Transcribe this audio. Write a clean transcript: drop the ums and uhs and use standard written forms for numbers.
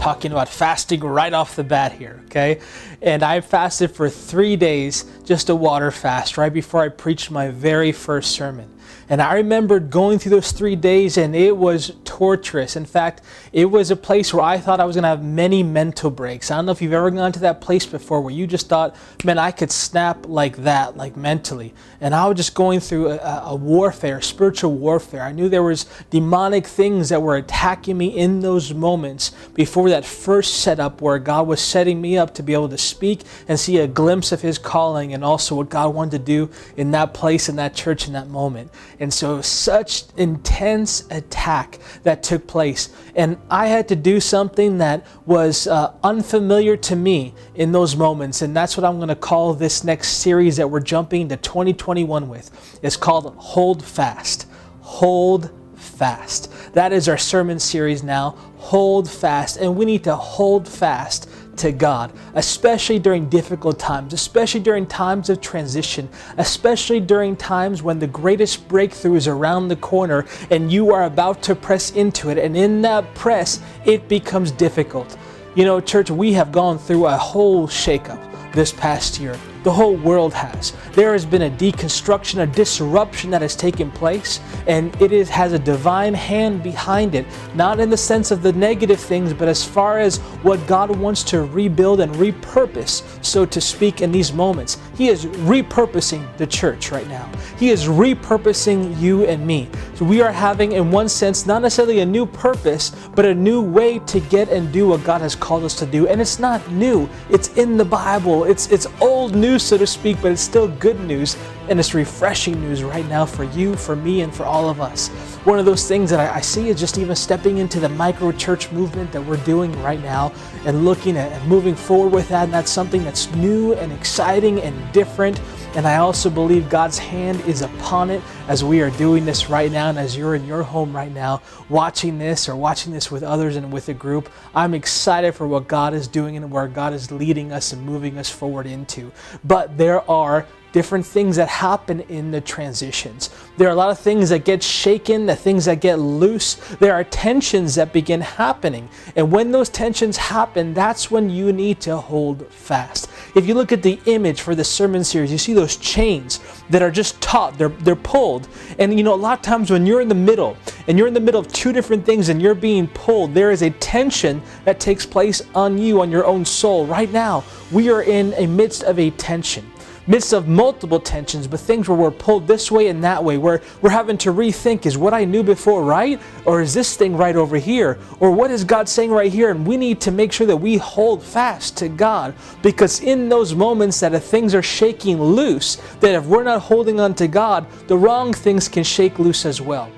talking about fasting right off the bat here, okay? And I fasted for 3 days, just a water fast, right before I preached my very first sermon. And I remembered going through those 3 days, and it was torturous. In fact, it was a place where I thought I was going to have many mental breaks. I don't know if you've ever gone to that place before where you just thought, man, I could snap like that, like mentally. And I was just going through a warfare, spiritual warfare. I knew there was demonic things that were attacking me in those moments before that first setup where God was setting me up to be able to speak and see a glimpse of His calling and also what God wanted to do in that place, in that church, in that moment. And so such intense attack that took place. And I had to do something that was unfamiliar to me in those moments. And that's what I'm going to call this next series that we're jumping to 2021 with. It's called Hold Fast. Hold Fast. That is our sermon series now. Hold fast. And we need to hold fast to God, especially during difficult times, especially during times of transition, especially during times when the greatest breakthrough is around the corner and you are about to press into it. And in that press, it becomes difficult. You know, church, we have gone through a whole shakeup this past year. The whole world has. There has been a deconstruction, a disruption that has taken place, and has a divine hand behind it, not in the sense of the negative things, but as far as what God wants to rebuild and repurpose, so to speak, in these moments. He is repurposing the church right now. He is repurposing you and me. So we are having, in one sense, not necessarily a new purpose, but a new way to get and do what God has called us to do. And it's not new. It's in the Bible. It's old news, so to speak, but it's still good news, and it's refreshing news right now for you, for me, and for all of us. One of those things that I see is just even stepping into the micro church movement that we're doing right now and looking at moving forward with that, and that's something that's new and exciting and different. And I also believe God's hand is upon it as we are doing this right now, and as you're in your home right now watching this or watching this with others and with a group. I'm excited for what God is doing and where God is leading us and moving us forward into. But there are different things that happen in the transitions. There are a lot of things that get shaken, the things that get loose. There are tensions that begin happening. And when those tensions happen, that's when you need to hold fast. If you look at the image for the sermon series, you see those chains that are just taut, they're pulled. And you know, a lot of times when you're in the middle, and you're in the middle of two different things and you're being pulled, there is a tension that takes place on you, on your own soul. Right now, we are in a midst of a tension. Midst of multiple tensions, but things where we're pulled this way and that way, where we're having to rethink, is what I knew before right? Or is this thing right over here? Or what is God saying right here? And we need to make sure that we hold fast to God, because in those moments that if things are shaking loose, that if we're not holding on to God, the wrong things can shake loose as well.